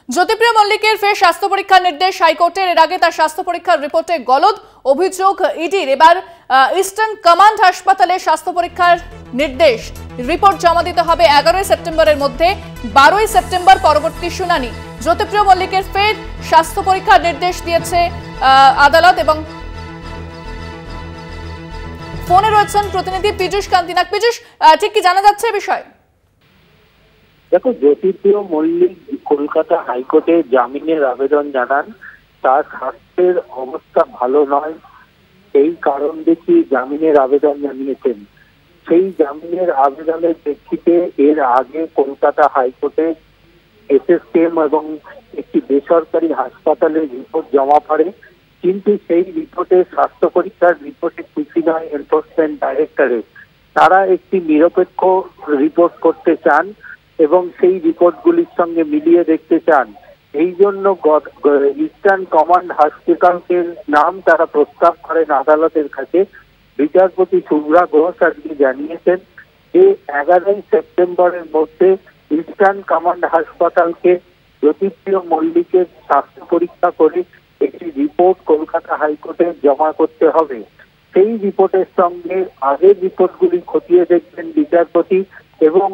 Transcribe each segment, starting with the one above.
জ্যোতিপ্রিয় মল্লিকের ফের স্বাস্থ্য পরীক্ষার নির্দেশ হাইকোর্টের। এর আগে তার স্বাস্থ্য পরীক্ষার রিপোর্টে গলদ অভিযোগ ইডির। এবার ইস্টার্ন কমান্ড হাসপাতালে স্বাস্থ্য পরীক্ষার নির্দেশ। রিপোর্ট জমা দিতে হবে 11 সেপ্টেম্বরের মধ্যে। 12 সেপ্টেম্বর পরবর্তী শুনানি। জ্যোতিপ্রিয় মল্লিকের ফের স্বাস্থ্য পরীক্ষার নির্দেশ দিয়েছে আদালত। এবং ফোনে রয়েছেন প্রতিনিধি পীযূষ কান্তি নাগ। পীযূষ, ঠিক কি জানা যাচ্ছে বিষয়? দেখো, জ্যোতিপ্রিয় মল্লিক কলকাতা হাইকোর্টে জামিনের আবেদন জানান। তার স্বাস্থ্যের অবস্থা ভালো নয়, সেই কারণ দেখি জামিনের আবেদন জানিয়েছেন। সেই জামিনের আবেদনের প্রেক্ষিতে এর আগে কলকাতা হাইকোর্টে এসএসকেএম এবং একটি বেসরকারি হাসপাতালে রিপোর্ট জমা পড়ে, কিন্তু সেই রিপোর্টে স্বাস্থ্য পরীক্ষার রিপোর্টে খুশি নয় এনফোর্সমেন্ট ডাইরেক্টরেট। তারা একটি নিরপেক্ষ রিপোর্ট করতে চান এবং সেই রিপোর্টগুলির সঙ্গে মিলিয়ে দেখতে চান। এই জন্য ইস্টার্ন কমান্ড হসপিটালকে নাম তারা প্রস্তাব করেন আদালতের কাছে। বিচারপতি শুভ্রা ঘোষ আজকে জানিয়েছেন যে 11 সেপ্টেম্বরের মধ্যে ইস্টার্ন কমান্ড হাসপাতালকে জ্যোতিপ্রিয় মল্লিকের স্বাস্থ্য পরীক্ষা করে একটি রিপোর্ট কলকাতা হাইকোর্টে জমা করতে হবে। সেই রিপোর্টের সঙ্গে আগের রিপোর্টগুলি খতিয়ে দেখবেন বিচারপতি এবং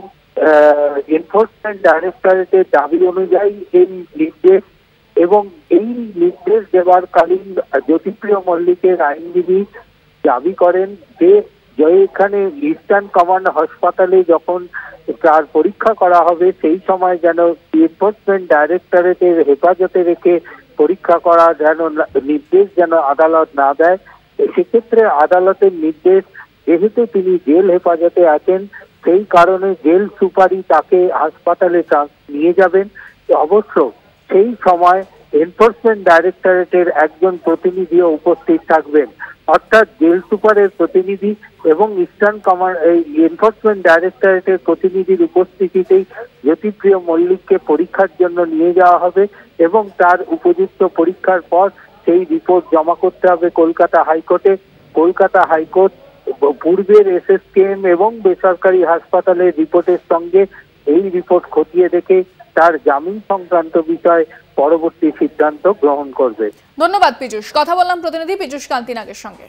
এনফোর্সমেন্ট ডাইরেক্টরেটের দাবি অনুযায়ী এই নির্দেশ এবং এই নির্দেশ দেওয়ার কালীন জ্যোতিপ্রিয় মল্লিকের আইনজীবী দাবি করেন যে এখানে ইস্টার্ন কমান্ড হাসপাতালে যখন তার পরীক্ষা করা হবে সেই সময় যেন এনফোর্সমেন্ট ডাইরেক্টরেটের হেফাজতে রেখে পরীক্ষা করা যেন নির্দেশ যেন আদালত না দেয়। সেক্ষেত্রে আদালতের নির্দেশ, যেহেতু তিনি জেল হেফাজতে আছেন সেই কারণে জেল সুপারি তাকে হাসপাতালে নিয়ে যাবেন। অবশ্য সেই সময় এনফোর্সমেন্ট ডাইরেক্টরেটের একজন প্রতিনিধিও উপস্থিত থাকবেন, অর্থাৎ জেল সুপারের প্রতিনিধি এবং ইস্টার্ন কমান্ড এনফোর্সমেন্ট ডাইরেক্টরেটের প্রতিনিধির উপস্থিতিতেই জ্যোতিপ্রিয় মল্লিককে পরীক্ষার জন্য নিয়ে যাওয়া হবে এবং তার উপযুক্ত পরীক্ষার পর সেই রিপোর্ট জমা করতে হবে কলকাতা হাইকোর্টে। কলকাতা হাইকোর্ট পূর্বের এসএসকেএম এবং বেসরকারি হাসপাতালের রিপোর্টের সঙ্গে এই রিপোর্ট খতিয়ে দেখে তার জামিন সংক্রান্ত বিষয়ে পরবর্তী সিদ্ধান্ত গ্রহণ করবে। ধন্যবাদ পীযূষ। কথা বললাম প্রতিনিধি পীযূষ কান্তি নাগের সঙ্গে।